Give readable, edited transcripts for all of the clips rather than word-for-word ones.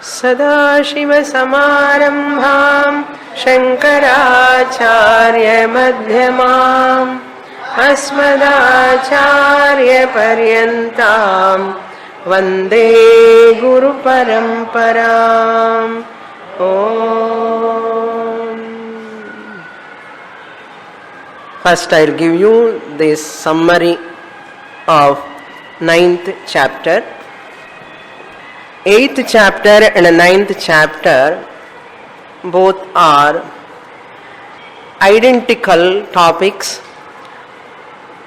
सदाशिवसमारम्भां शङ्कराचार्यमध्यमाम् अस्मदाचार्यपर्यन्तां वन्दे गुरुपरम्पराम्. First I'll give you this summary of 9th chapter. 8th chapter and 9th chapter both are identical topics,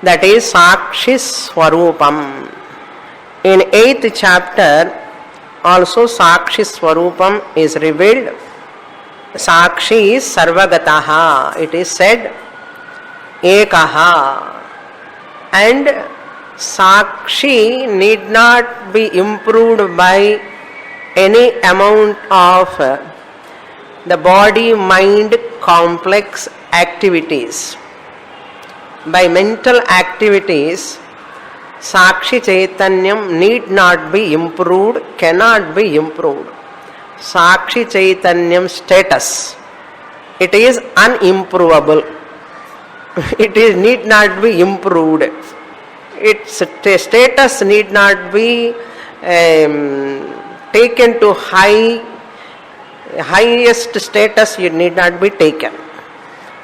that is Sakshi Swarupam. In 8th chapter also Sakshi Swarupam is revealed. Sakshi is Sarvagataha, it is said Ekaha, and Sakshi need not be improved by any amount of the body-mind complex activities. By mental activities, Sakshi Chaitanyam need not be improved, cannot be improved. Sakshi Chaitanyam status, it is unimprovable. It is need not be improved. Its status need not be taken to highest status. You need not be taken.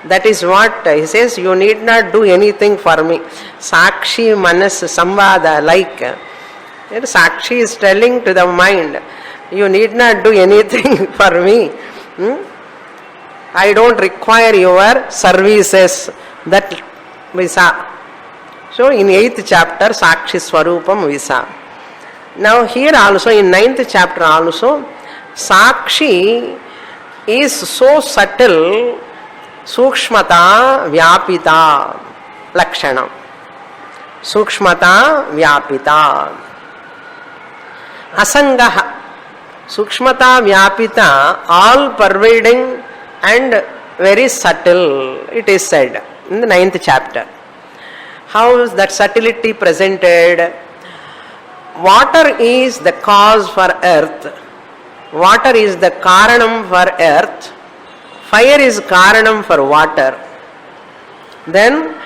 That is what he says. You need not do anything for me. Sakshi Manas Samvada, like Sakshi is telling to the mind, you need not do anything for me. I don't require your services. That Visa. So in 8th chapter Sakshi Swarupam Visa. Now here also in 9th chapter also Sakshi is so subtle, Sukshmata Vyapita Lakshana. Sukshmata Vyapita Asangaha. Sukshmata Vyapita, all pervading and very subtle, it is said in the 9th chapter. How is that subtlety presented? Water is the cause for earth. Water is the karanam for earth. Fire is karanam for water. Then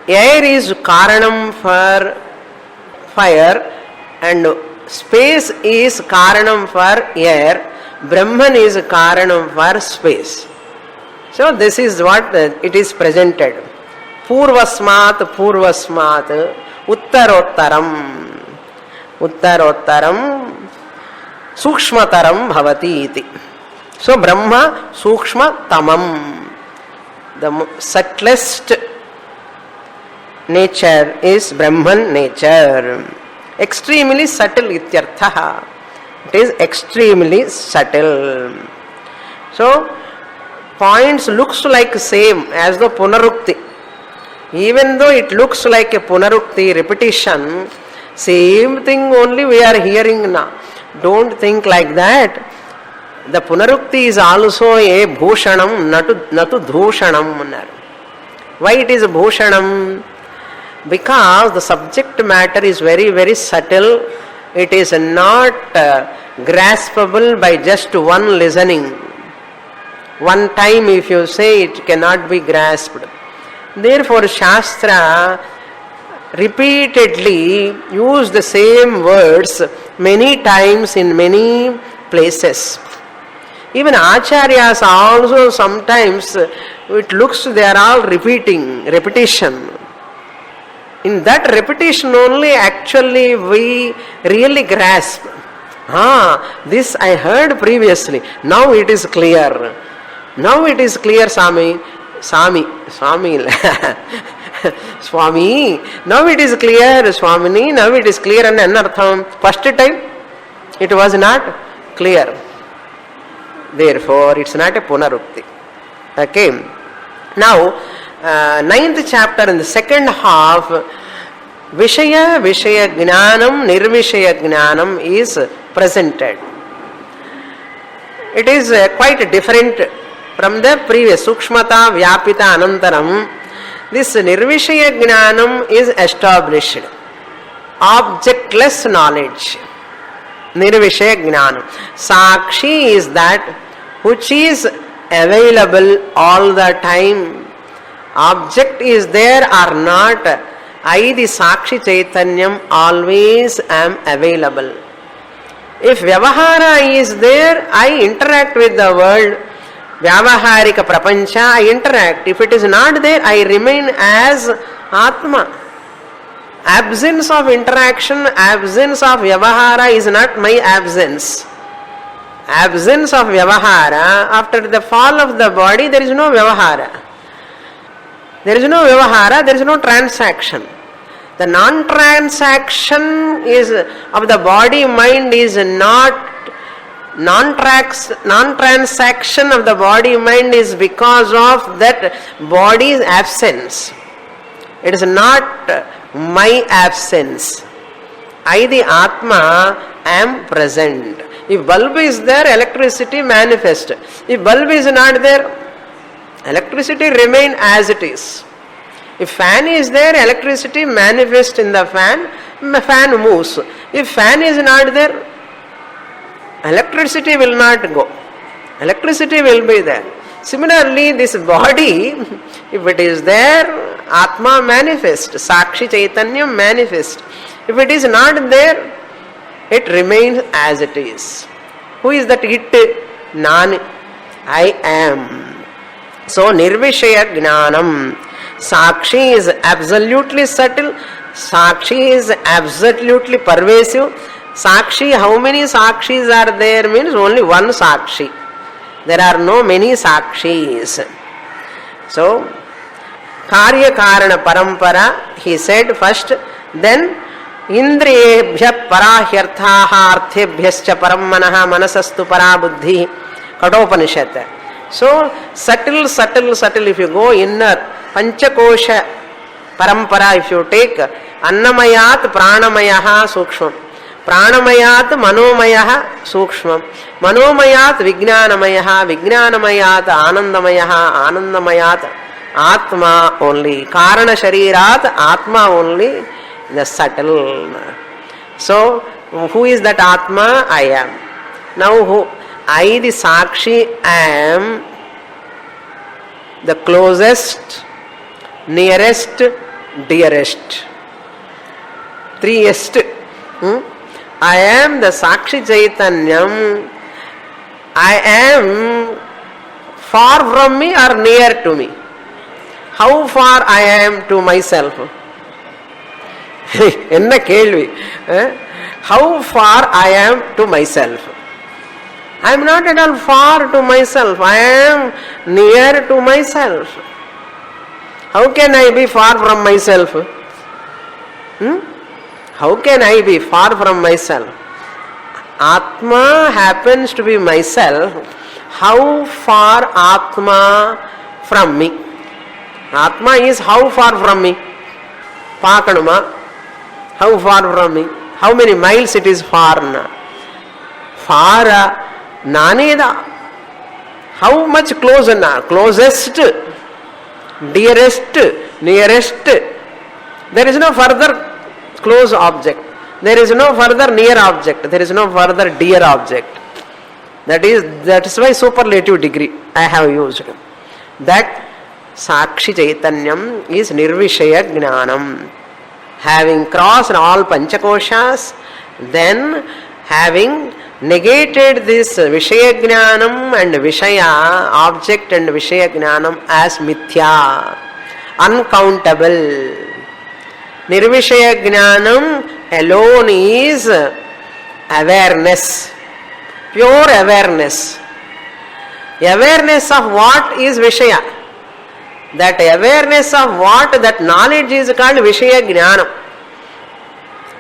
air is karanam for fire and space is karanam for air. Brahman is karanam for space. So this is what it is presented. Purvasmat uttarottaram sukshmataram bhavati iti. So Brahma sukshma tamam, the subtlest nature is Brahman nature. Extremely subtle ityartha. It is extremely subtle. So points looks like same as the punarukti. Even though it looks like a punarukti, repetition, same thing only we are hearing now. Don't think like that. The punarukti is also a bhushanam, natu dhushanam. Why it is bhushanam? Because the subject matter is very, very subtle. It is not graspable by just one listening. One time if you say, it cannot be grasped. Therefore Shastra repeatedly use the same words many times in many places. Even Acharyas also sometimes it looks they are all repetition. In that repetition only actually we really grasp. This I heard previously. Now it is clear. Now it is clear, Swami. Swami. Now it is clear, Swamini. Now it is clear and anartham. First time it was not clear. Therefore it's not a punarukti. Okay. Now 9th chapter in the second half, Vishaya Gnanam, Nirvishaya Gnanam is presented. It is quite different from the previous Sukshmata Vyapita Anantaram. This Nirvishaya Gnanam is established. Objectless knowledge. Nirvishaya Jnanam. Sakshi is that which is available all the time. Object is there or not, I, the Sakshi Chaitanyam, always am available. If Vyavahara is there, I interact with the world. Vyavaharika Prapancha, I interact. If it is not there, I remain as Atma. Absence of interaction, absence of Vyavahara is not my absence. Absence of Vyavahara, after the fall of the body, there is no Vyavahara. There is no Vyavahara, there is no transaction. The non-transaction is of the body-mind is not, non-transaction of the body-mind is because of that body's absence. It is not my absence. I, the Atma, am present. If bulb is there, electricity manifests. If bulb is not there, electricity remain as it is. If fan is there, electricity manifests in the fan moves. If fan is not there, electricity will not go. Electricity will be there. Similarly, this body, if it is there, Atma manifests, Sakshi Chaitanya manifests. If it is not there, it remains as it is. Who is that it? Nani. I am. So, Nirvishaya Jnanam. Sakshi is absolutely subtle. Sakshi is absolutely pervasive. Sakshi, how many Sakshis are there means only one Sakshi. There are no many Sakshis. So, Karya Karana Parampara, he said first, then Indriyebhya Parahyarthaha Arthebhyascha Parammanaha Manasastu Parabuddhi, Kathopanishad. So, subtle, if you go inner, Panchakosha Parampara, if you take Annamayat Pranamayaha Sukshmam, Pranamayat Manomayaha Sukshmam, Manomayat Vijnanamayaha, Vijnanamayat Anandamayaha, Anandamayat Atma only, Karana Sharirat Atma only, the subtle. So, who is that Atma? I am. Now, who? I, the Sakshi, am the closest, nearest, dearest. Threeest. I am the Sakshi Chaitanyam. I am far from me or near to me. How far I am to myself? Enna kelvi. How far I am to myself? I am not at all far to myself. I am near to myself. How can I be far from myself? How can I be far from myself? Atma happens to be myself. How far Atma from me? Atma is how far from me? Pakanuma. How far from me? How many miles it is far? Far. Naneda. How much closer na? Closest, dearest, nearest. There is no further close object. There is no further near object. There is no further dear object. That is why superlative degree I have used. That Sakshi Chaitanyam is Nirvishaya Jnanam. Having crossed all Panchakoshas, then having negated this Vishaya Jnanam and Vishaya, object and Vishaya Jnanam as Mithya, uncountable. Nirvishaya Jnanam alone is awareness, pure awareness. Awareness of what is Vishaya? That awareness of what, that knowledge is called Vishaya Jnanam.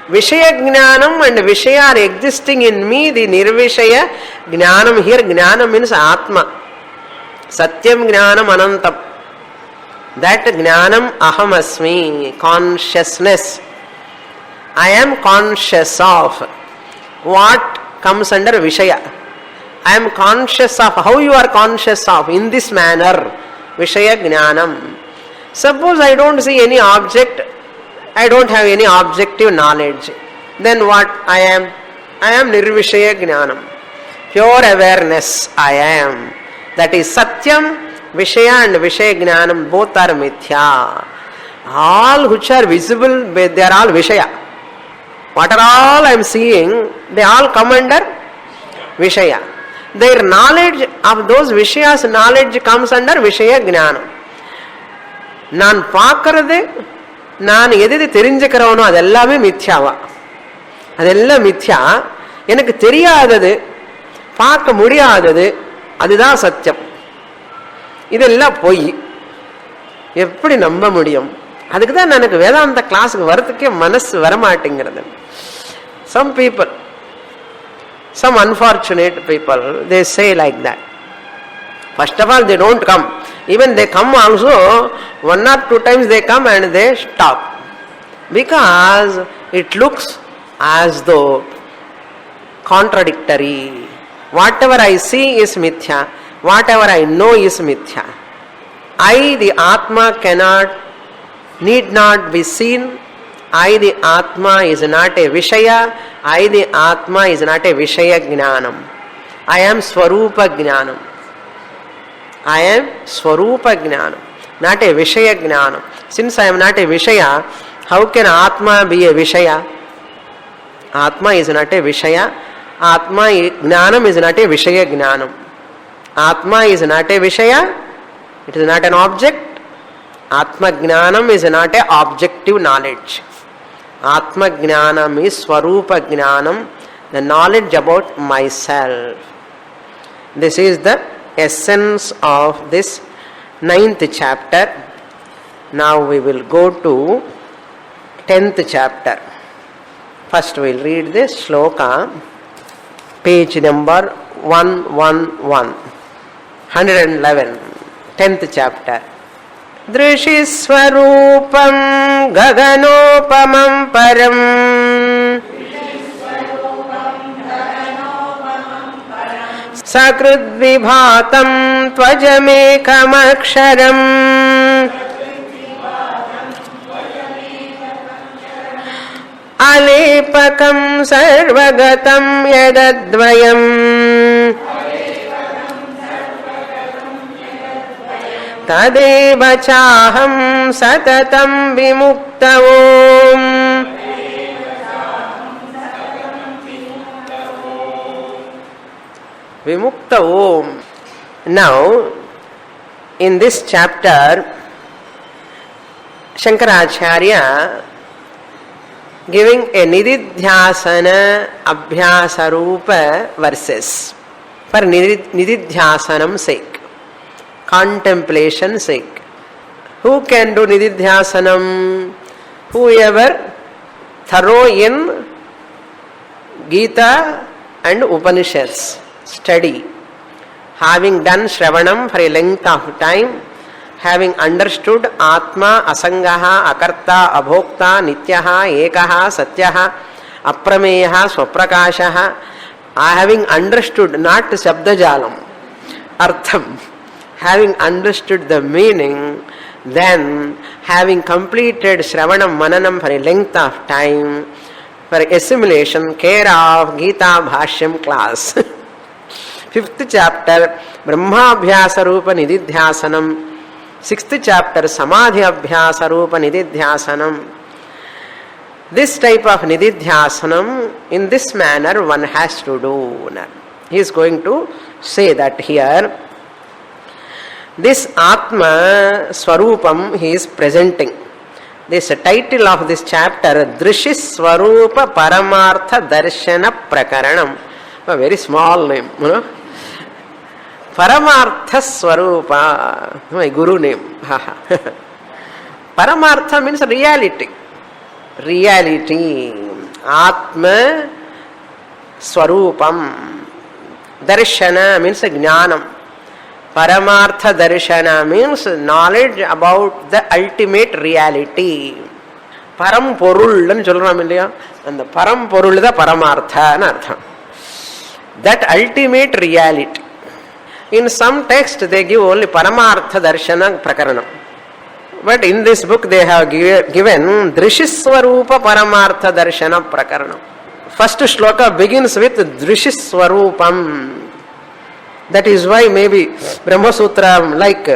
Vishaya Jnanam and Vishaya are existing in me, the Nirvishaya Jnanam. Here Jnanam means Atma. Satyam Jnanam Anantam. That Jnanam Aham Asmi, consciousness. I am conscious of. What comes under Vishaya? I am conscious of. How you are conscious of? In this manner. Vishaya Jnanam. Suppose I don't see any object, I don't have any objective knowledge. Then what I am? I am Nirvishaya Jnanam. Pure awareness I am. That is Satyam, Vishaya and Vishaya Jnanam, both are Mithya. All which are visible, they are all Vishaya. What are all I am seeing, they all come under Vishaya. Their knowledge of those Vishayas, knowledge comes under Vishaya Jnanam. நான் பார்க்கறது, நான் எது தெரிஞ்சுக்கிறவனோ அதெல்லாமே மித்யாவா, அதெல்லாம் மித்யா. எனக்கு தெரியாதது, பார்க்க முடியாதது, அதுதான் சத்தியம். இதெல்லாம் பொய். எப்படி நம்ப முடியும்? அதுக்கு தான் எனக்கு வேதாந்த கிளாஸுக்கு வரதுக்கே மனசு வரமாட்டேங்கிறது. Some people, some unfortunate people, they say like that. First of all, they don't come. Even they come also, 1 or 2 times they come and they stop. Because it looks as though contradictory. Whatever I see is mithya. Whatever I know is mithya. I, the Atma, need not be seen. I, the Atma, is not a Vishaya. I, the Atma, is not a Vishaya Jnanam. I am Swarupa Jnanam. I am Swarupa Jnanam, not a Vishaya Jnanam. Since I am not a Vishaya, how can Atma be a Vishaya? Atma is not a Vishaya. Atma Jnanam is not a Vishaya Jnanam. Atma is not a Vishaya. It is not an object. Atma Jnanam is not a objective knowledge. Atma Jnanam is Swarupa Jnanam, the knowledge about myself. This is the essence of this 9th chapter. Now we will go to 10th chapter. First we will read this shloka, page number 111, 10th chapter. Drishiswarupam gaganopamam param Sakridvibhatam tvajamekamaksharam Alepakam sarvagatam yadadvayam Tadeva chaham satatam vimukta om. Vimukta Om. Now, in this chapter, Shankaracharya giving a Nididhyasana Abhyasarupa verses for Nididhyasanam's sake, contemplation sake. Who can do Nididhyasanam? Whoever thorough in Gita and Upanishads study, having done Shravanam for a length of time, having understood Atma, Asangaha, Akarta, Abhokta, Nityaha, Ekaha, Satyaha, Aprameyaha, Swaprakashaha, having understood not Shabdajalam, Artham, having understood the meaning, then having completed Shravanam, Mananam for a length of time, for assimilation, care of Gita Bhashyam class. 5th chapter, Brahmabhyasa Rupa Nididhyasanam. 6th chapter, Samadhi Abhyasa Rupa Nididhyasanam. This type of Nididhyasanam, in this manner one has to do. He is going to say that here. This Atma Swarupam he is presenting. This title of this chapter, Drishis Swarupa Paramartha Darshana Prakaranam. A very small name, you know. Paramartha Swarupa, my guru name. Paramartha means reality. Reality. Atma Swarupam. Darshana means Jnanam. Paramartha Darshana means knowledge about the ultimate reality. Param Porul nu solram illaya, and the Param Porul da Paramartha nu artham. That ultimate reality. In some text they give only Paramartha Darshana Prakaranam. But in this book they have given Drishiswarupa Paramartha Darshana Prakaranam. First shloka begins with Drishi Swarupam. That is why maybe Brahma Sutra, like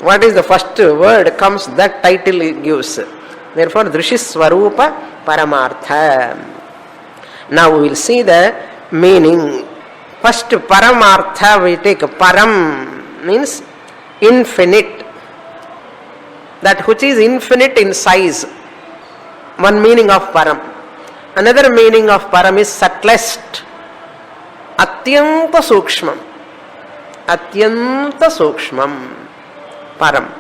what is the first word comes, that title it gives. Therefore, Drishi Swarupa Paramartha. Now we will see the meaning. First, Paramartha we take. Param means infinite. That which is infinite in size. One meaning of Param. Another meaning of Param is subtlest. Atyanta Sukshmam. Atyanta Sukshmam. Param.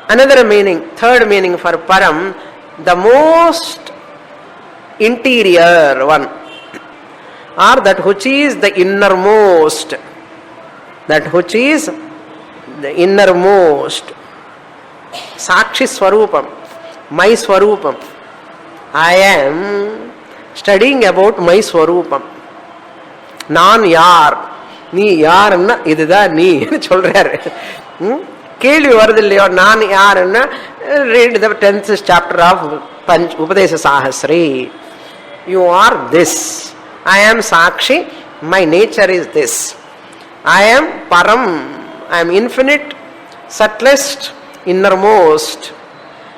Another meaning, third meaning for Param, the most interior one, or that which is the innermost. That which is the innermost. Sakshi Swarupam. My Swarupam. I am studying about my Swarupam. நான் யார், நீ யாருன்னா இதுதான் நீ சொல்றாரு. கேள்வி வருது இல்லையோ, நான் யாருன்னா read the 10th chapter of Upadesha Sahasri. You are this. I am Sakshi. My nature is this. I am Param. I am infinite, subtlest, innermost.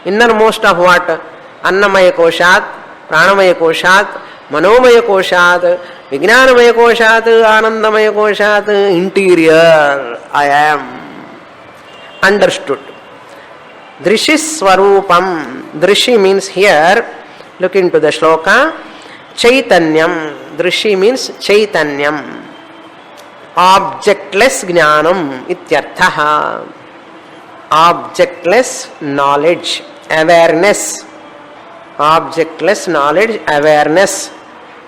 Innermost of what? Annamaya Koshat, Pranamaya Koshat, Manomaya Koshat, Vijnanamaya Koshat, Anandamaya Koshat, interior I am. Understood. Drishi Swarupam. Drishi means here, look into the shloka, Chaitanyam. Drishi means Chaitanyam. Objectless Jnanam ityarthaha. Objectless knowledge, awareness. Objectless knowledge, awareness.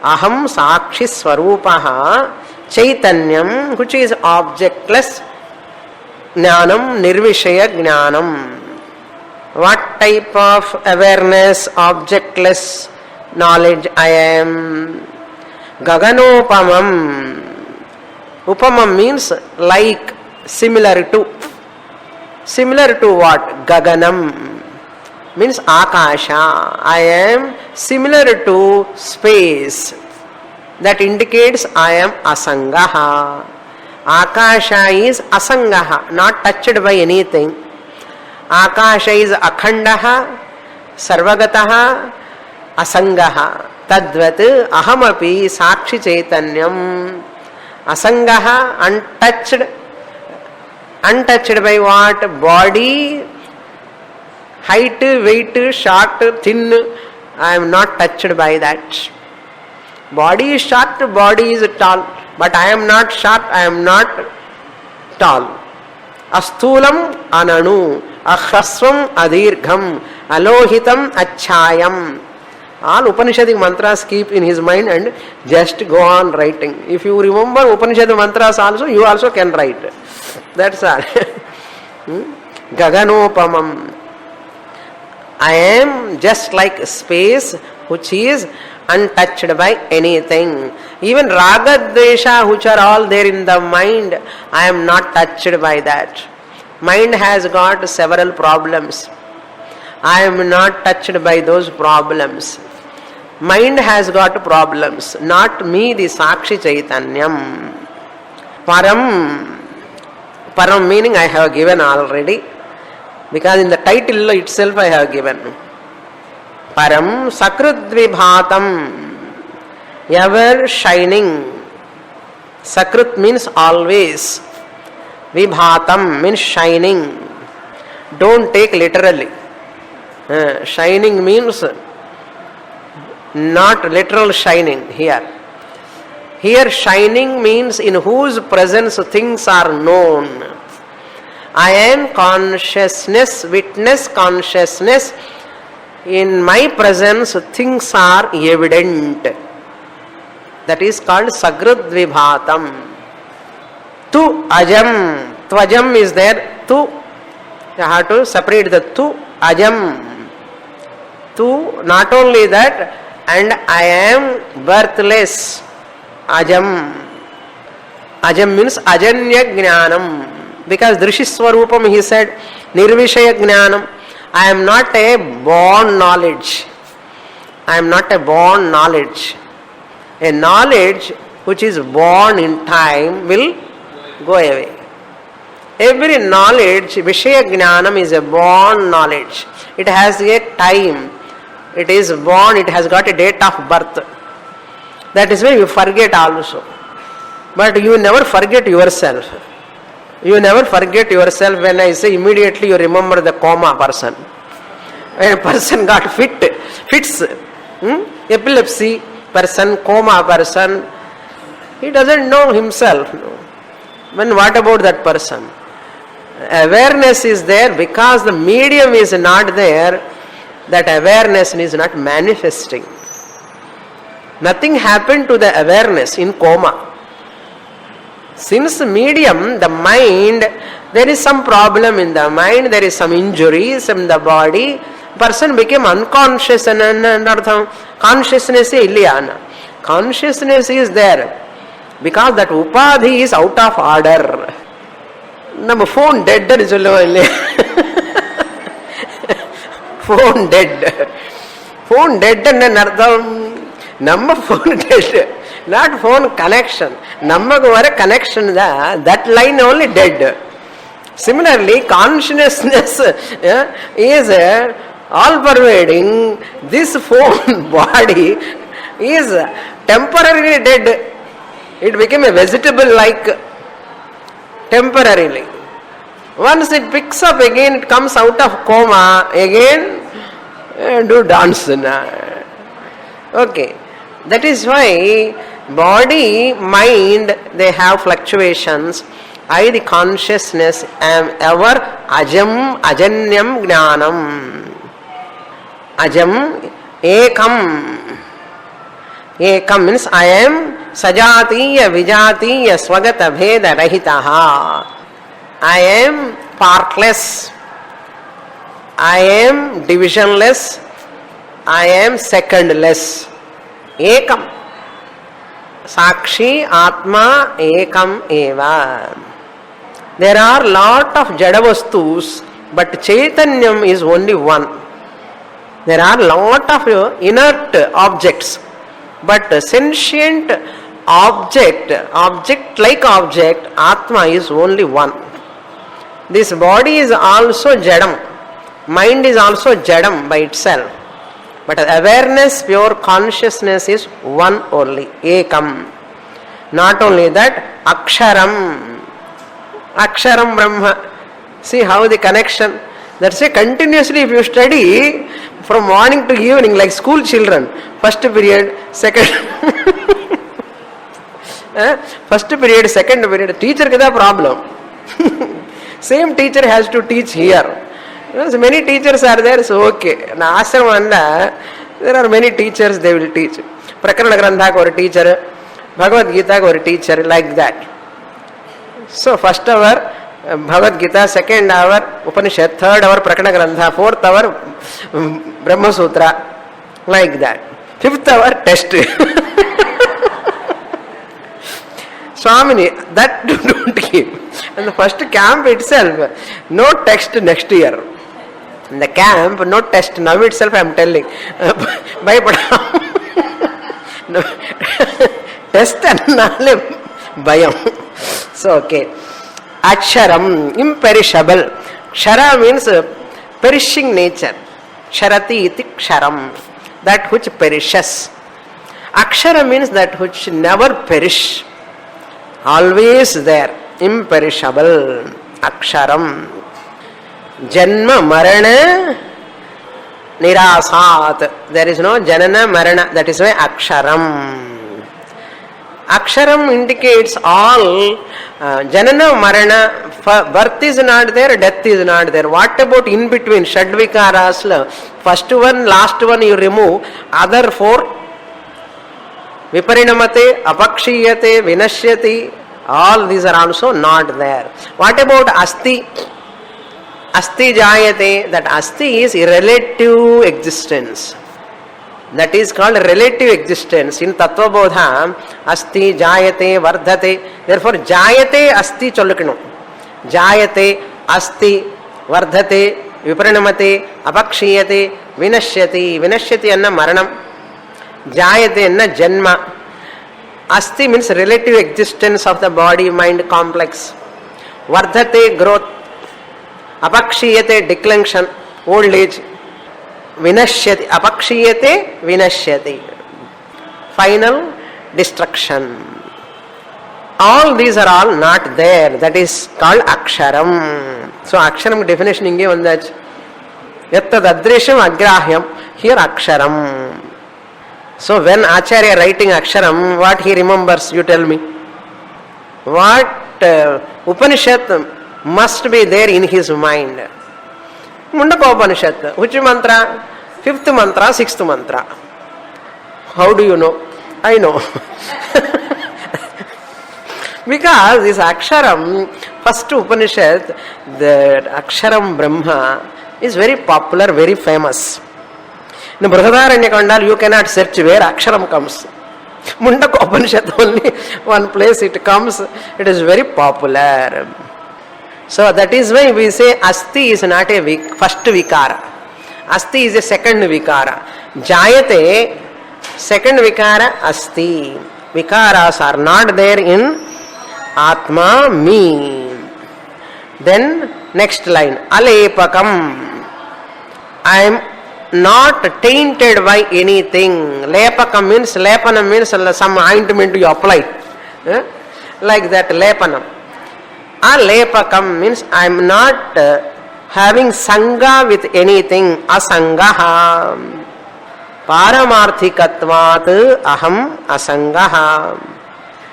Aham Sakshi Swarupaha Chaitanyam, which is objectless Jnanam, Nirvishaya Jnanam. What type of awareness, objectless knowledge I am? Gaganopamam. Upamam means like, similar to. Similar to what? Gaganam means Akasha. I am similar to space. That indicates I am Asangaha. Akasha is Asangaha, not touched by anything. Akasha is Akhandaha, Sarvagataha, Asangaha. Tadvat Ahamapi Sakshi Chaitanyam. Asangaha, untouched. Untouched by what? Body, height, weight, short, thin. I am not touched by that. Body is short, body is tall. But I am not short, I am not tall. Asthulam ananu, ahrasvam adirgham, alohitam achayam. All Upanishadic mantras keep in his mind and just go on writing. If you remember Upanishadic mantras also, you also can write. That's all. Gaganopamam. I am just like space which is untouched by anything. Even raga, dvesha, which are all there in the mind, I am not touched by that. Mind has got several problems. I am not touched by those problems. Mind has got problems, not me, the Sakshi Chaitanyam. Param. Param meaning I have given already, because in the title itself I have given. Param Sakrut Vibhatam, ever shining. Sakrut means always. Vibhatam means shining. Don't take literally. Shining means not literal shining here. Here shining means in whose presence things are known. I am consciousness, witness consciousness. In my presence things are evident. That is called Sagrud Vibhatam. Tu ajam. Tvajam is there. Tu. You have to separate the tu, ajam. Tu, not only that, and I am birthless. Ajam. Ajam means ajanya jnanam. Because Drishi Swarupam, he said, Nirvishaya jnanam. I am not a born knowledge. I am not a born knowledge. A knowledge which is born in time will go away. Every knowledge, Vishaya Jnanam, is a born knowledge. It has a time. It is born, it has got a date of birth. That is why you forget also. But you never forget yourself. You never forget yourself. When I say immediately you remember the coma person. When a person got fits, epilepsy person, coma person, he doesn't know himself. When what about that person? Awareness is there because the medium is not there. That awareness is not manifesting. Nothing happened to the awareness in coma. Since medium, the mind, there is some problem in the mind, there is some injuries in the body, person became unconscious and consciousness is illya. Consciousness is there because that upadhi is out of order. Nama phone dead nu solluva phone dead. Phone dead and Namma phone dead. Not phone connection. Nammaku vara connection that line only dead. Similarly, consciousness is all pervading. This phone body is temporarily dead. It became a vegetable like temporarily. Once it picks up again, it comes out of coma, again do dance. Okay. That is why body, mind, they have fluctuations. I, the consciousness, am ever ajam, ajanyam, jnanam. Ajam, ekam. Ekam means I am sajatiya, vijatiya, swagata, bheda, rahitaha. I am partless. I am divisionless. I am secondless. Ekam. Sakshi Atma Ekam Eva. There are lot of Jadavastus, but Chaitanyam is only one. There are lot of inert objects, but sentient object like object, Atma is only one. This body is also Jadam. Mind is also Jadam by itself. But awareness, pure consciousness is one only, Ekam. Not only that, Aksharam. Aksharam Brahma. See how the connection. That's why continuously if you study from morning to evening like school children, first period, second first period, second period, teacher get a problem. Same teacher has to teach here. So many teachers are there, so okay. Now Ashramanda, there are many teachers, they will teach. Prakarana Grantha or a teacher, Bhagavad Gita or a teacher, like that. So first hour, Bhagavad Gita, second hour, Upanishad, third hour, Prakarana Grantha, fourth hour, Brahma Sutra, like that. Fifth hour, test. Swamini, that don't give. And the first camp itself, no text next year. In the camp, no test. Now itself I am telling. No. Test annale bayam. So, okay. Aksharam, imperishable. Kshara means perishing nature. Ksharati iti ksharam. That which perishes. Akshara means that which never perish. Always there. Imperishable. Aksharam. Janma Marana Nirasat. There is no Janana Marana. That is why Aksharam. Aksharam indicates all. Janana Marana, birth is not there, death is not there. What about in between? Shadvikaras, first one, last one you remove. Other four, Viparinamate, Apakshiyate, Vinashyati, all these are also not there. What about Asti? Asti Jayate, that Asti is relative existence. That is called relative existence. In Tattva Bodha, Asti, Jayate, Vardhate. Therefore, Jayate, Asti Cholukino. Jayate, Asti, Vardhate, Viparinamate, Apakshiyate, Vinashyati. Vinashyati anna Maranam. Jayate anna Janma. Asti means relative existence of the body-mind complex. Vardhate, growth. Apakshiyate, declension, old age. Vinashyati, apakshiyate, vinashyati. Final destruction. All these are all not there. That is called aksharam. So aksharam definition inge vandachu. Yattad adrisham agrahyam. Here aksharam. So when Acharya writing aksharam, what he remembers, you tell me? What Upanishad must be there in his mind? Mundaka Upanishad. Which mantra? 5th mantra, 6th mantra. How do you know? I know. Because this aksharam, first Upanishad, the aksharam Brahma is very popular, very famous. In Brihadaranyakanda, you cannot search where aksharam comes. Mundaka Upanishad, only one place it comes. It is very popular. So that is why we say asti is not a first vikara. Asti is a second vikara. Jayate, second vikara, asti. Vikaras are not there in Atma, me. Then next line, alepakam. I am not tainted by anything. Lepakam means, lepanam means some ointment you apply. Like that, lepanam. Alepakam means I am not having sangha with anything. Asangaha. Paramarthikatvat aham asangaha.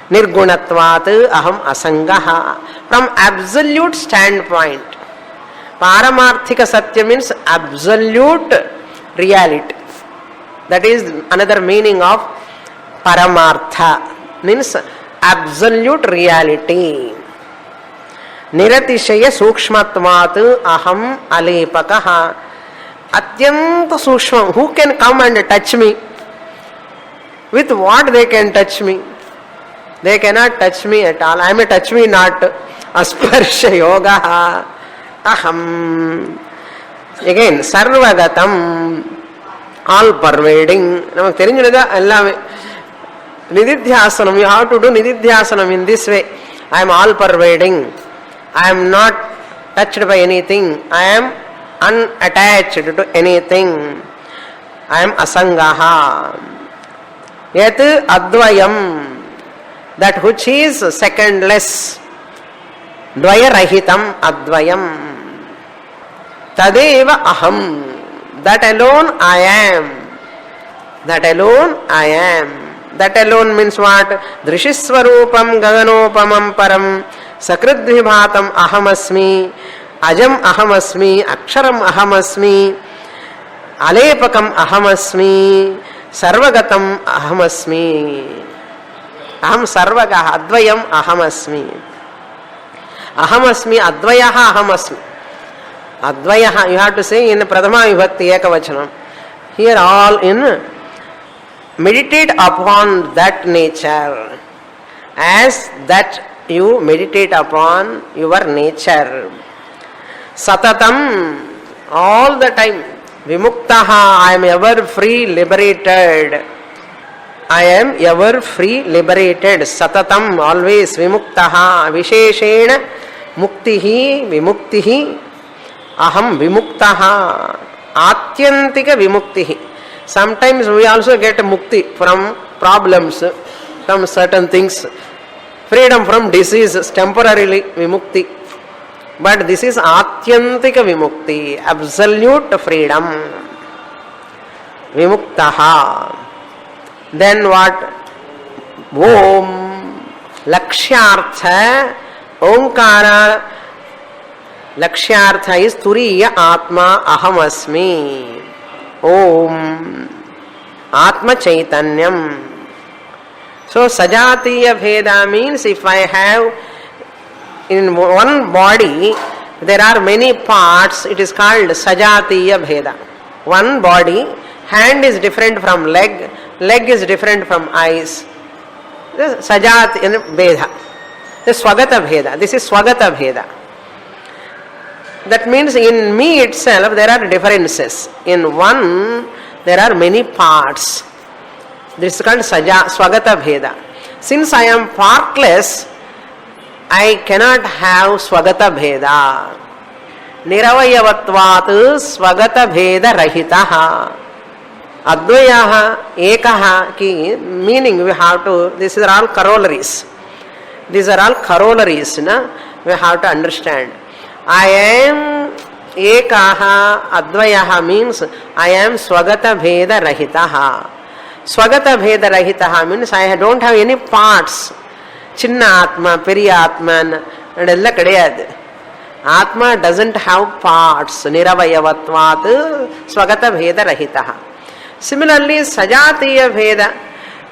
Nirgunatvat aham asangaha. From absolute standpoint, Paramarthika Satya means absolute reality. That is another meaning of Paramartha, means absolute reality. Niratishaya Sukshmatvat aham alepakaha. Atyanta Sukshma. Who can come and touch me? With what they can touch me? They cannot touch me at all. I am a touch me not. Asparsha yoga aham. Again, sarvagatam, all pervading. Namak therinjunada ellame. Nididhyasanam, you have to do nididhyasanam in this way. I am all pervading. I am not touched by anything. I am unattached to anything. I am asangaha. Yat advayam, that which is secondless. Dvaya rahitam advayam. Tadeva aham. That alone I am. That alone I am. That alone means what? Drishiswarupam gaganopamam param sakridvibhatam ahamasmi. Ajam ahamasmi. Aksharam ahamasmi. Alepakam ahamasmi. Sarvagatam ahamasmi. Aham sarvagaha. Advayam ahamasmi. Ahamasmi. Advayaha ahamasmi. Advayaha, you have to say in Pradhama Vibhakti Ekavachanam. Here all in meditate upon that nature as that you meditate upon your nature. Satatam, all the time. Vimuktaha, I am ever free, liberated. I am ever free, liberated. Satatam, always. Vimuktaha, visheshena, muktihi, vimuktihi. Aham vimuktaha. Atyantika vimuktihi. Sometimes we also get mukti from problems, from certain things. Freedom from disease, temporarily vimukti. But this is atyantika vimukti, absolute freedom. Vimuktaha. Then what? Om. Lakshyartha. Omkara. Lakshyartha is Turiya Atma Ahamasmi. Om. Atma Chaitanyam. So Sajatiya Bheda means if I have in one body there are many parts, it is called Sajatiya Bheda. One body, hand is different from leg, leg is different from eyes. Sajatiya Bheda. This is Swagata Bheda. This is Swagata Bheda. That means in me itself there are differences. In one there are many parts. This is called Swagata Bheda. Since I am partless, I cannot have Swagata Bheda. Niravayavatvat Swagata Bheda Rahitaha. Advayaha Ekaha ki meaning we have to, these are all corollaries. These are all corollaries, na? We have to understand. I am Ekaha Advayaha means I am Swagata Bheda Rahitaha. Swagata Bheda Rahitaha means I don't have any parts. Chinna Atma, Periya Atman, and ella kadiyadu. Atma doesn't have parts. Niravayavatvat Swagata Bheda Rahitaha. Similarly, Sajatiya Bheda.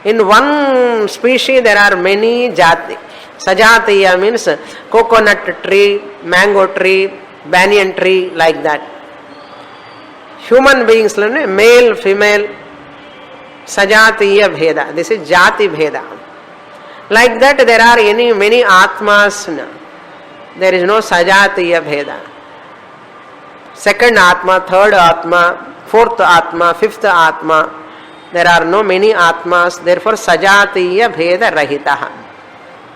In one species there are many jati. Sajatiya means coconut tree, mango tree, banyan tree, like that. Human beings, male, female, Sajatiya Bheda. This is Jati Bheda. Like that there are many Atmas. There is no Sajatiya Bheda. Second Atma, third Atma, fourth Atma, fifth Atma. There are no many Atmas. Therefore Sajatiya Bheda Rahitaha.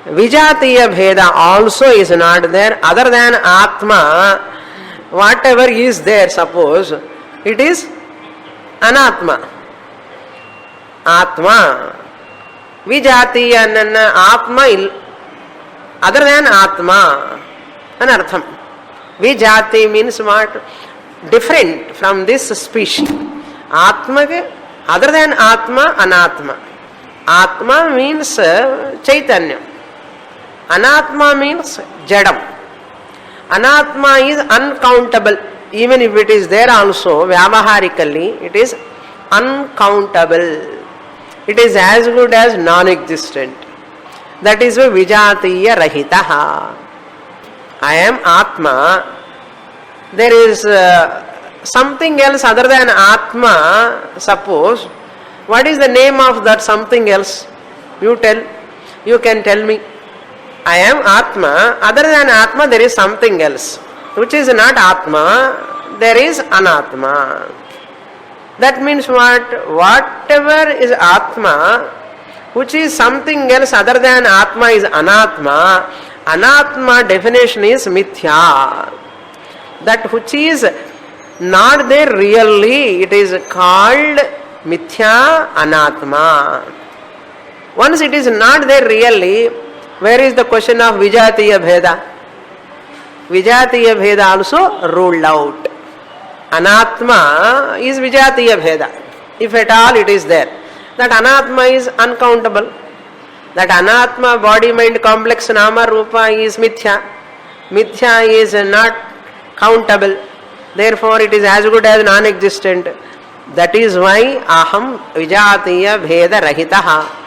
Vijatiya Bheda also is not there. Other than Atma, whatever is there, suppose, it is Anatma. Atma. Vijatiya Atma, other than Atma, anartham. Vijati means what? Different from this species. Atma, other than Atma, Anatma. Atma means Chaitanya. Anatma means Jadam. Anatma is uncountable. Even if it is there also, Vyavaharically, it is uncountable. It is as good as non-existent. That is Vijatiya Rahitaha. I am Atma. There is something else other than Atma. Suppose, what is the name of that something else? You tell. You can tell me. I am Atma. Other than Atma, there is something else, which is not Atma. There is Anatma. That means what? Whatever is Atma, which is something else other than Atma, is Anatma. Anatma definition is Mithya. That which is not there really, it is called Mithya Anatma. Once it is not there really, where is the question of Vijatiya Bheda? Vijatiya Bheda also ruled out. Anatma is Vijatiya Bheda. If at all it is there. That Anatma is uncountable. That Anatma, body, mind, complex, Nama, Rupa is Mithya. Mithya is not countable. Therefore it is as good as non-existent. That is why Aham Vijatiya Bheda Rahitaha.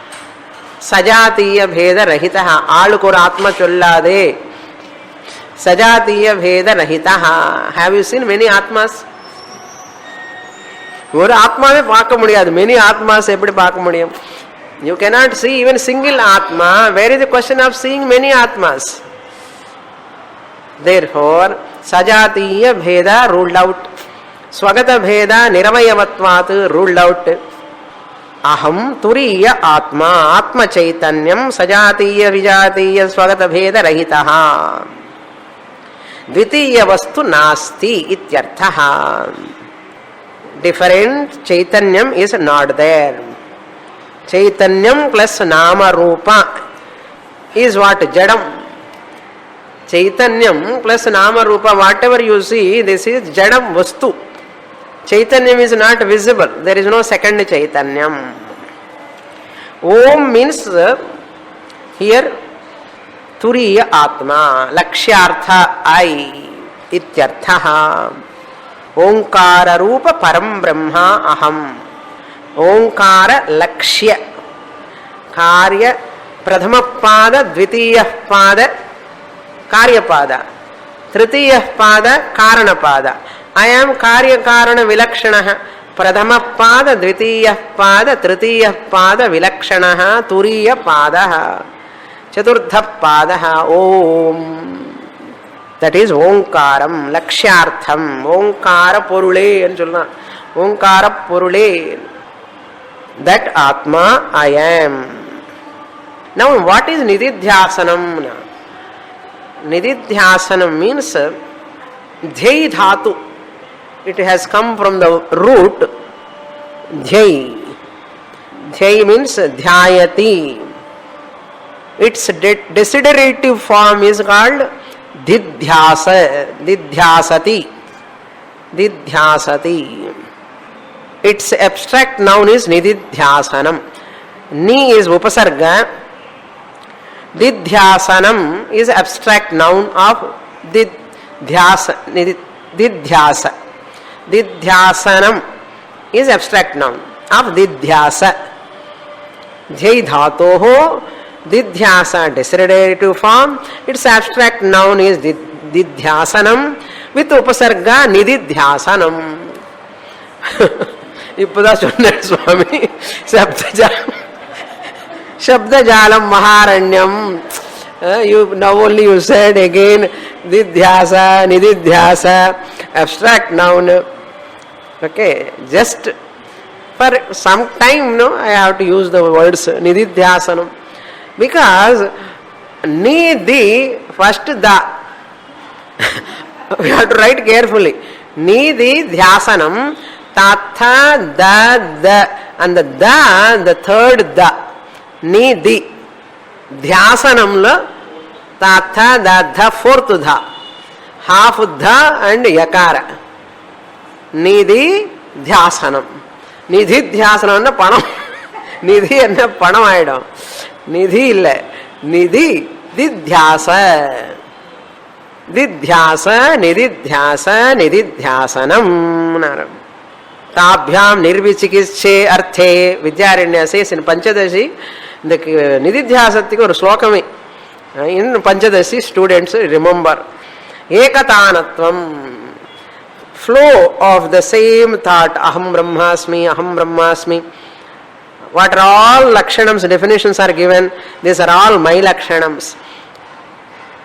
Sajatiya Bheda Rahitaha. Aalukor Atma Chollade. Sajatiya Bheda Rahitaha. Have you seen many Atmas? ஒரு ஆத்மாவே பார்க்க முடியாது. Many Atmas எப்படி பார்க்க முடியும்? You cannot see even single Atma. Where is the question of seeing many Atmas? Therefore, Sajatiya Bheda ruled out. Swagata Bheda Niravayavatvat ruled out. Aham Turiya Atma. Atma Chaitanyam Sajatiya Vijatiya Swagata Bheda Rahitaha. Dvitiya Vastu Nasti Ityarthaha. Different Chaitanyam is not there. Chaitanyam plus Nama Rupa is what? Jadam. Chaitanyam plus Nama Rupa, whatever you see, this is Jadam Vastu. Chaitanyam is not visible. There is no second Chaitanyam. Om means here Turiya Atma. Lakshyartha I Ityarthaha. Onkara Rupa Param Brahma Aham. Onkara Lakshya. Karya Pradhama Pada, Dvitiya Pada, Karya Pada. Tritiya Pada, Karana Pada. I am Karya Karana Vilakshanaha. Pradhama Pada, Dvitiya Pada, Tritiya Pada, Vilakshanaha, Turiya Padaha. Chaturtha Padaha. Om. That is Onkaram, Lakshyartham, Onkara Porule and Chulna. Onkara Porule. That Atma I am. Now, what is nididhyasanam? Nididhyasanam means dhyai dhatu. It has come from the root dhyai. Dhyai means dhyayati. Its desiderative form is called didhyasa, didhyasati, didhyasati. Its abstract noun is nididhyasanam. Ni is upasarga. Didhyasanam is abstract noun of didhyasa. Didhyasa. Didhyasanam is abstract noun of didhyasa. Dhyai dhatoho didhyasa desiderative form. Its abstract noun is didhyasanam with upasarga nididhyasanam. Ippuda Sunnar Swami Shabdajalam Maharanyam. You now only you said again didhyasa, nididhyasa, abstract noun. Okay, just for some time, no, I have to use the words nididhyasanam because nidi first da. We have to write carefully. Nididhyasanam tatha da da and the da, the third da. Nidi dhyasanamla tatha da dha fourth dha, half dha and yakara. Nidhi dhyasanam. Nidhi dhyasanam enna panam. Nidhi enna panam aidam. Nidhi illa. Nidhi didhyasa. Didhyasa, nididhyasa, nididhyasanam. Tabhyam nirvichikische arthe. Vidyaranya says in Panchadashi, the nididhyasati or slokame. In Panchadashi, students remember. Ekatanatvam. Flow of the same thought. Aham brahmasmi, aham brahmasmi. What are all lakshanams, definitions are given. These are all my lakshanams.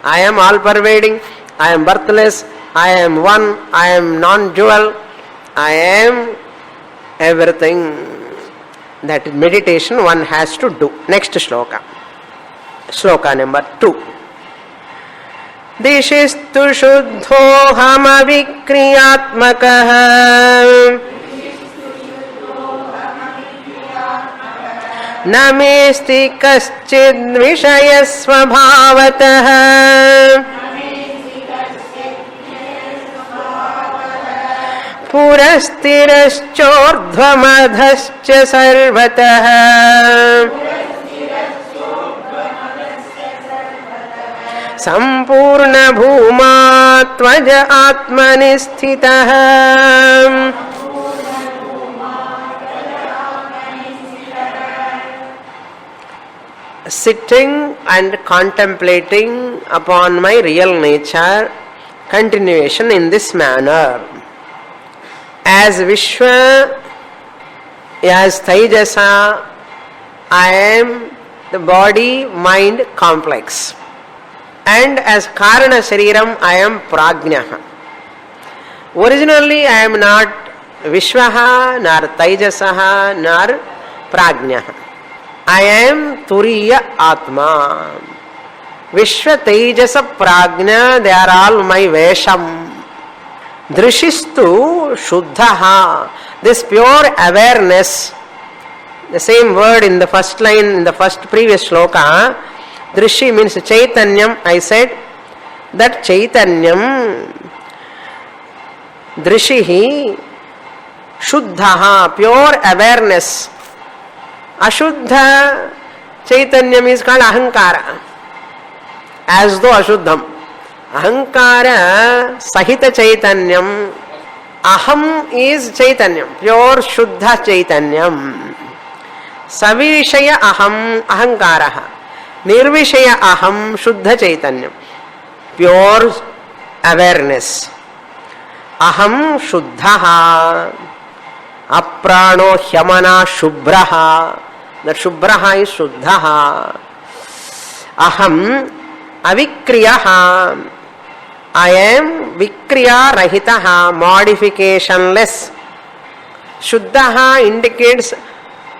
I am all pervading. I am birthless. I am one. I am non-dual. I am everything. That meditation one has to do. Next shloka. Shloka number 2. Dishistu shuddhoham avikriyatmakah na mesti kaschid vishayasvabhavatah purastirashchordhvamadhascha sarvatah sampurna bhuma tvaja atmani sthitah. Sitting and contemplating upon my real nature, continuation in this manner. As Vishwa, as Taijasa, I am the body-mind complex. And as Karana Shariram, I am Prajna. Originally, I am not Vishwaha, nor Taijasaha, nor Prajna. I am Turiya Atma. Vishwa Tejasa Prajna, they are all my Vesham. Drishistu Shuddhaha. This pure awareness, the same word in the first line, in the first previous shloka, Drishi means Chaitanyam. I said that Chaitanyam, Drishihi, Shuddhaha, pure awareness. Ashuddha Chaitanyam is called Ahankara, as though Ashuddham. Ahankara Sahita Chaitanyam. Aham is Chaitanyam, pure Shuddha Chaitanyam. Savishaya Aham Ahankaraha. Nirvishaya Aham Shuddha Chaitanyam, pure awareness. Aham Shuddhaha. Aprano Hyamana Shubhraha. That Shubhraha is Shuddhaha. Aham Avikriyaha. I am Vikriya Rahitaha, modificationless. Shuddhaha indicates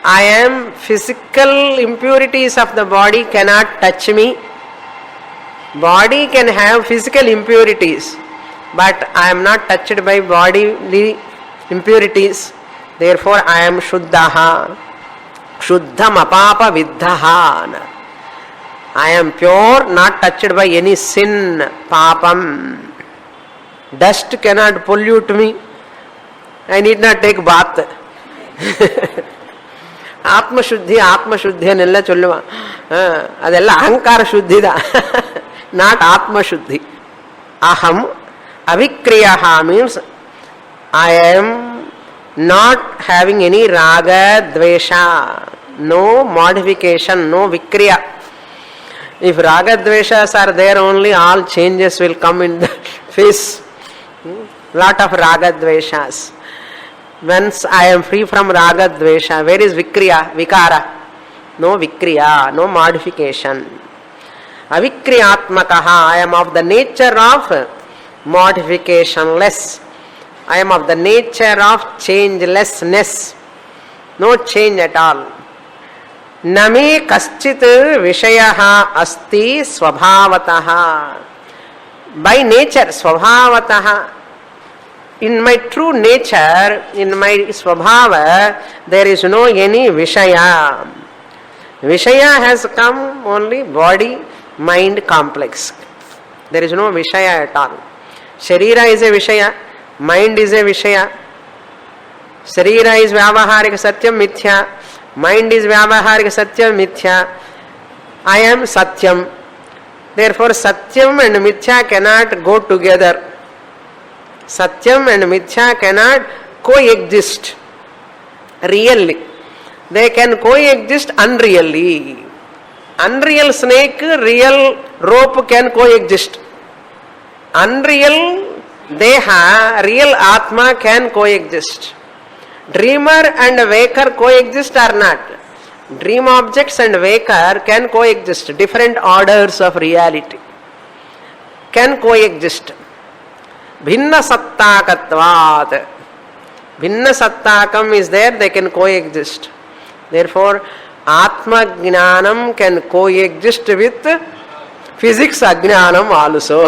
I am physical impurities of the body cannot touch me. Body can have physical impurities, but I am not touched by bodily impurities. Therefore, I am Shuddhaha. Shuddham apapa viddhaha. I am pure, not touched by any sin, papam. Dust cannot pollute me. I need not take bath. ಆತ್ಮಶುದ್ಧಿ ಆತ್ಮಶುದ್ಧಿ ಅನ್ನೆಲ್ಲ ಚೊಲ್ಲುವ ಅದೆಲ್ಲ ಅಹಂಕಾರ ಶುದ್ಧಿದ not ಆತ್ಮಶುದ್ಧಿ. ಅಹಂ ಅವಿಕ್ರಿಯ means I am not having any ರಾಗ ದ್ವೇಷ, no modification, no ವಿಕ್ರಿಯ. If raga dveshas are there only, all changes will come in the face. Lot of raga dveshas. Once I am free from raga dvesha, where is vikriya, vikara? No vikriya, no modification. Avikriyatmakaha, I am of the nature of modificationless. I am of the nature of changelessness. No change at all. नमे कश्चित विषयः अस्ति स्वभावतः. By nature, स्वभावतः. In my true nature, in my swabhava, there is no any vishaya. Vishaya has come only body, mind complex. There is no vishaya at all. Sharira is a vishaya, mind is a vishaya. Sharira is vyavaharika satyam mithya, mind is vyavaharika satyam mithya. I am satyam. Therefore, satyam and mithya cannot go together. Satyam and mithya cannot coexist really. They can coexist unreally. Unreal snake, real rope can coexist. Unreal deha, real atma can coexist. Dreamer and waker coexist or not? Dream objects and waker can coexist. Different orders of reality can coexist. Bhinna sattakatvat. Bhinna sattakam is there, they can coexist. Therefore, Atma Jnanam can coexist with physics Ajnanam also.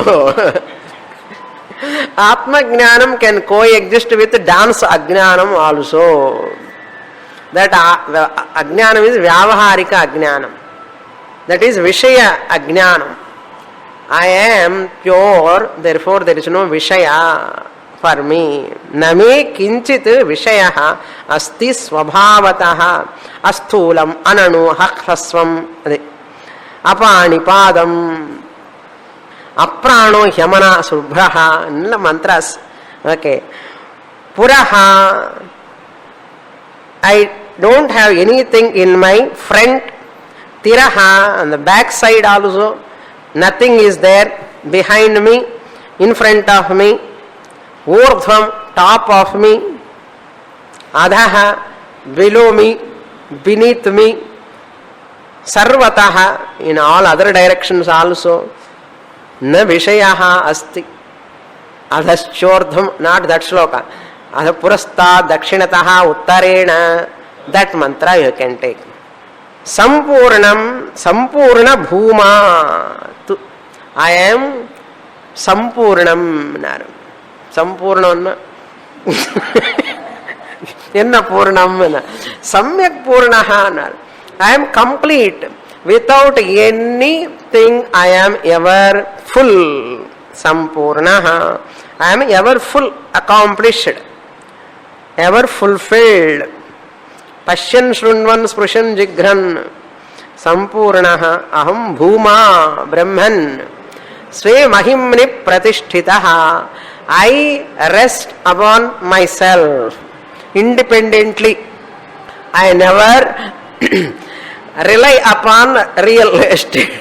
Atma Jnanam can coexist with dance Ajnanam also. That Ajnanam is Vyavaharika Ajnanam. That is Vishaya Ajnanam. I am pure, therefore there is no Vishaya for me. Name kinchit Vishayaha asti swabhavataha asthulam ananu hakrasvam apani padam aprano hyamana subhraha. Nilla mantras. Okay. Puraha, I don't have anything in my front. Tiraha, on the back side also. Nothing is there behind me, in front of me. Urdhvam, top of me. Adhaha, below me, beneath me. Sarvataha, in all other directions also. Na vishayaha asti. Adhaschordham, not that shloka. Adha purastha dakshinataha uttarena. That mantra you can take. Sampurnam, sampurna bhuma. I am sampurnam. Sampurnam. Enna purnam. Samyak purnaha. I am complete. Without anything I am ever full. Sampurnaha. I am ever full, accomplished, ever fulfilled. Pashyan shrunvan sprishan jigran. Sampurnaha aham bhuma brahman. Sve mahimni pratisthitaha. I rest upon myself independently. I never rely upon real estate.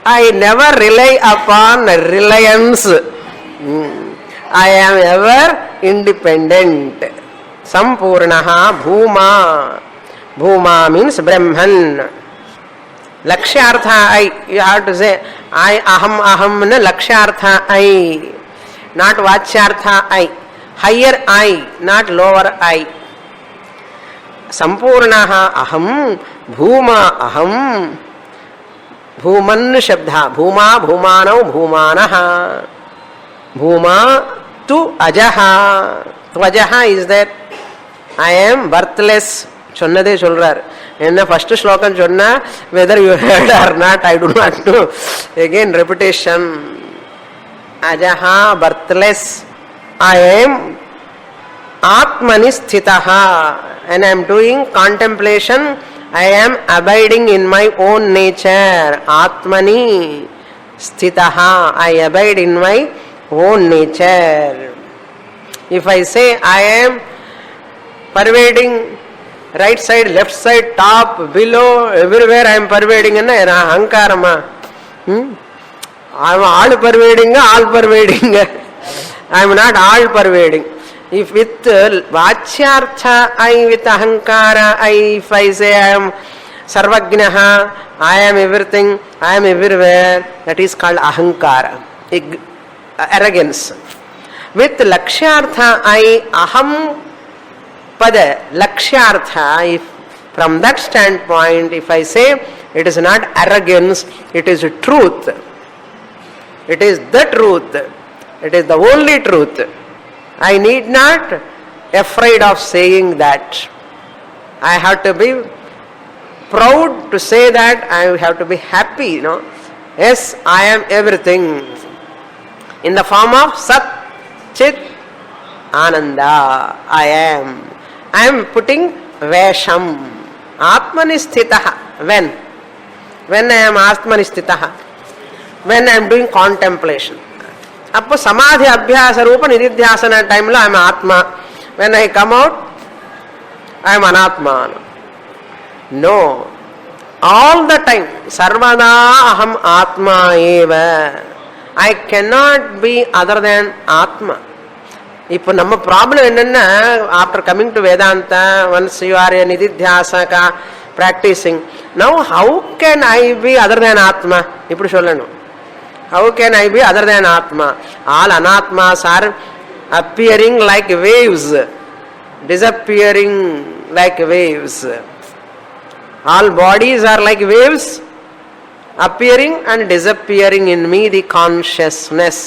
I never rely upon reliance. I am ever independent. Sampurnaha bhuma. Bhuma means Brahman. Lakshyartha I. You have to say I aham na lakshyartha I. Not vachyartha I. Higher I, not lower I. संपूर्णः अहम भूमा अहम भूमन् शब्द भूमा भूमानौ भूमानः भूमा तु अजः त्वजः is that I am birthless சொன்னதே சொல்றார். என்ன ஃபர்ஸ்ட் ஸ்லோகம் சொன்னா whether you heard or not I do not know. Again repetition. Ajaha, birthless. I am Atmani sthitaha and I am doing contemplation. I am abiding in my own nature. Atmani sthitaha. I abide in my own nature. If I say I am pervading right side, left side, top, below, everywhere I am pervading enna ahankarama. I am all pervading, all pervading. I am not all pervading. If with vachyartha I with ahankara I, if I say I am sarvagnaha, I am everything, I am everywhere, that is called ahankara, arrogance. With lakshyartha I, aham pada lakshyartha, if from that standpoint if I say it is not arrogance, it is truth, it is the truth, it is the only truth. I need not afraid of saying that. I have to be proud to say that. I have to be happy, you know. Yes, I am everything in the form of Sat Chit Ananda. I am putting Vesham. Atmanisthitaha. When I am Atmanisthitaha. When I am doing contemplation. Appo samadhi abhyasa rupa nididhyasana time lo I am Atma. When I come out, I am Anatma. No. All the time. Sarvada aham Atma eva. I cannot be other than Atma. இப்போ நம்ம problem என்னன்னா, after coming to Vedanta, once you are a நிதித்தியாசகா practicing, now how can I be other than Atma? இப்படி சொல்லணும். How can I be other than Atma? All anatmas are appearing like waves, disappearing like waves. All bodies are like waves, appearing and disappearing in me, the consciousness.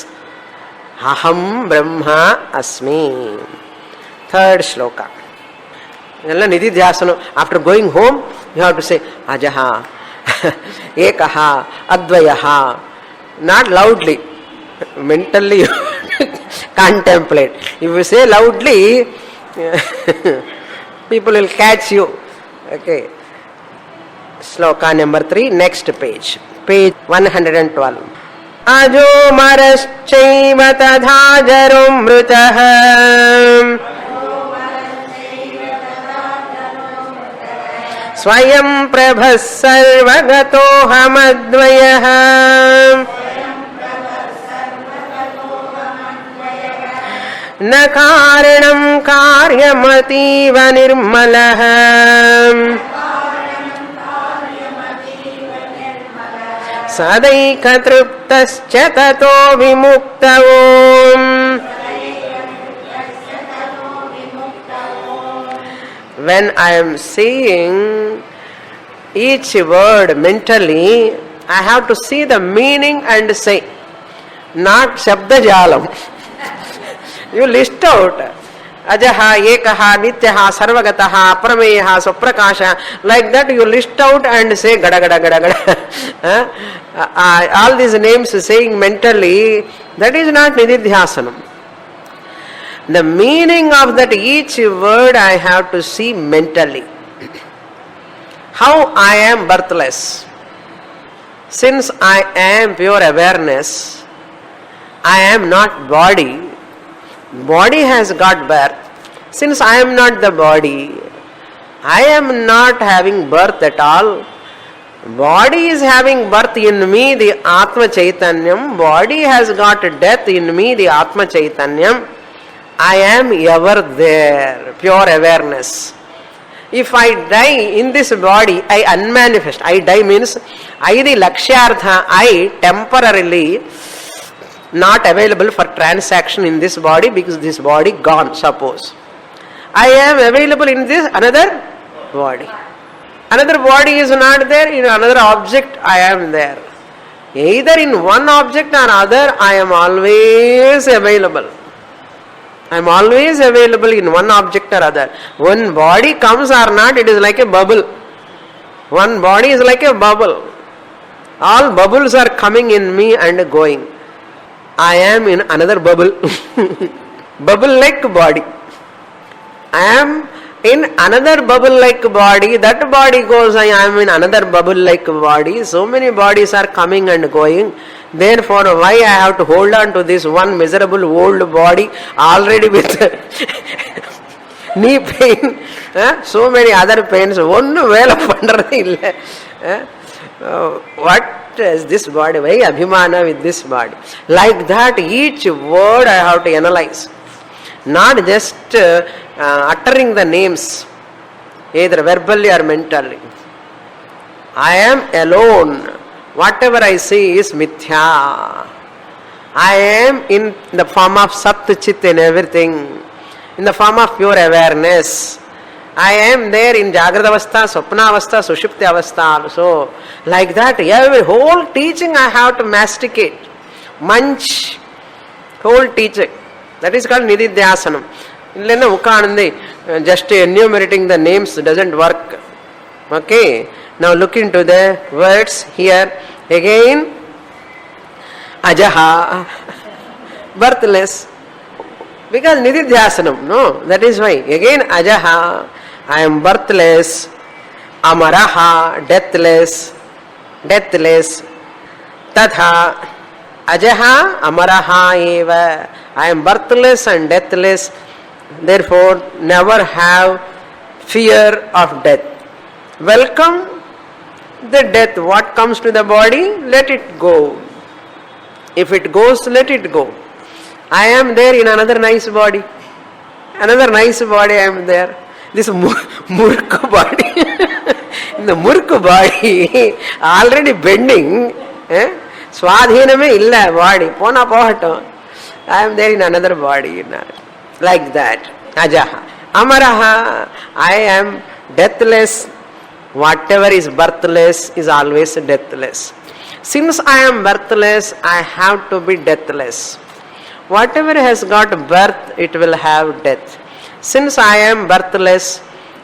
Aham Brahma Asmi. Third shloka. Nididhyasana. After going home, you have to say Ajaha, Ekaha, Advayaha. Not loudly. Mentally contemplate. If you say loudly, people will catch you. Okay. Shloka number 3, next page. Page 112. Ajo marascaiva tadha jarumrutah swayam prabhas sarvagatohamadvayah na karanam karyamativa nirmalah Sadaika truptascha tato vimuktavum. When I am saying each word mentally, I have to see the meaning and say, not shabda jalam. You list out Ajaha, Ekaha, Nityaha, Sarvagataha, Prameyaha, Soprakasha. Like that you list out and say gada gada gada gada. All these names saying mentally, that is not Nididhyasanam. The meaning of that each word I have to see mentally. How I am birthless. Since I am pure awareness, I am not body. Body has got birth. Since I am not the body, I am not having birth at all. Body is having birth in me, the Atma Chaitanyam. Body has got death in me, the Atma Chaitanyam. I am ever there, pure awareness. If I die in this body, I unmanifest. I die means I, the Lakshyartha, I temporarily not available for transaction in this body because this body gone, suppose. I am available in this another body. Another body is not there, in another object I am there. Either in one object or other, I am always available. I am always available in one object or other. When body comes or not, it is like a bubble. One body is like a bubble. All bubbles are coming in me and going. I am in another bubble. Bubble-like body. I am in another bubble-like body. That body goes, I am in another bubble-like body. So many bodies are coming and going. Therefore, why I have to hold on to this one miserable old body already with knee pain, so many other pains. One vela pandradhu illa. What is this body? Why abhimana with this body? Like that, each word I have to analyze. Not just uttering the names, either verbally or mentally. I am alone. Whatever I see is mithya. I am in the form of Sat Chit in everything, in the form of pure awareness. I am there in Jagrata Avastha, Swapna Avastha, Sushupti Avastha also. Like that, every whole teaching I have to masticate, munch, whole teaching. That is called Nididhyasanam. Just enumerating the names doesn't work. Okay. Now look into the words here. Again, Ajaha, birthless. Because Nididhyasanam, no? That is why. Again, Ajaha, I am birthless. Amaraha, deathless. Deathless. Tatha, Ajaha, Amaraha eva. I am birthless and deathless. Therefore, never have fear of death. Welcome the death. What comes to the body, let it go. If it goes, let it go. I am there in another nice body. Another nice body I am there. This murka body. In the murka body, already bending. Swadhiname illa body. Pona pohato. I am there in another body. Like that. Ajaha. Amaraha. I am deathless. Whatever is birthless is always deathless. Since I am birthless, I have to be deathless. Whatever has got birth, it will have death. Since I am birthless,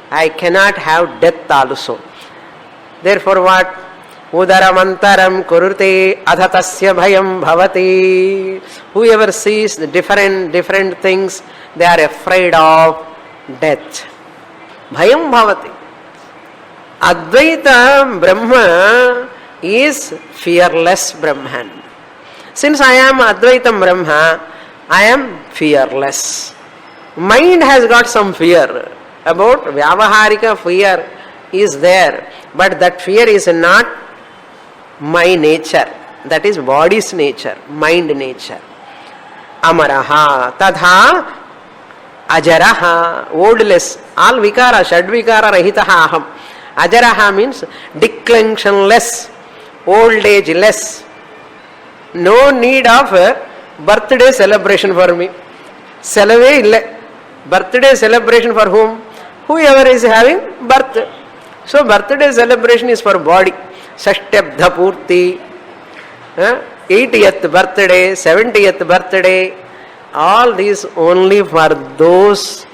I cannot have death also. Therefore what? Udaramantaram kurute adhatasya bhayam bhavati. Whoever sees the different things, they are afraid of death. Bhayam bhavati. Advaita Brahma is fearless Brahman. Since I am Advaitam Brahma, I am fearless. Mind has got some fear. About Vyavaharika fear is there. But that fear is not my nature. That is body's nature, mind nature. Amaraha, Tadha, Ajaraha, wordless. All vikara, Shadvikara, Rahitaha Aham. Ajaraha means declensionless, old age less. No need of birthday celebration for me. Selave illa. Birthday celebration for whom? Whoever is having birth. So birthday celebration is for body. Sashtyabdha Purti, 80th birthday, 70th birthday. All these only for those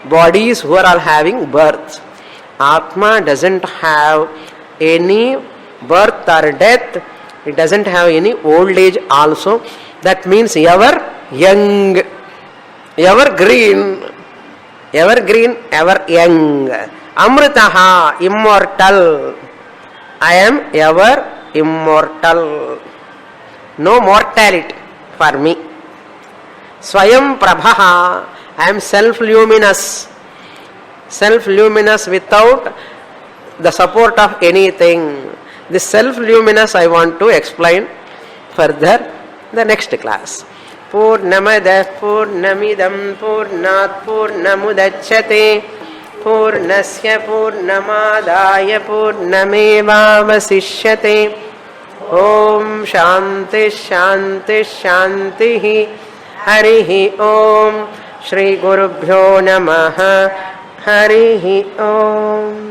bodies who are all having birth. Atma doesn't have any birth or death. It doesn't have any old age also. That means ever young, ever green, ever young. Amritaha, immortal. I am ever immortal. No mortality for me. Swayam Prabhaha, I am self-luminous. Self-luminous without the support of anything. This self-luminous I want to explain further the next class. Purnamada Purnamidam Purnat Purnamudachyate Purnasya Purnamadaya Purnamevavasishyate. Om Shanti Shanti Shanti Harihi Om Shri Gurubhyo Namaha. Hari Om.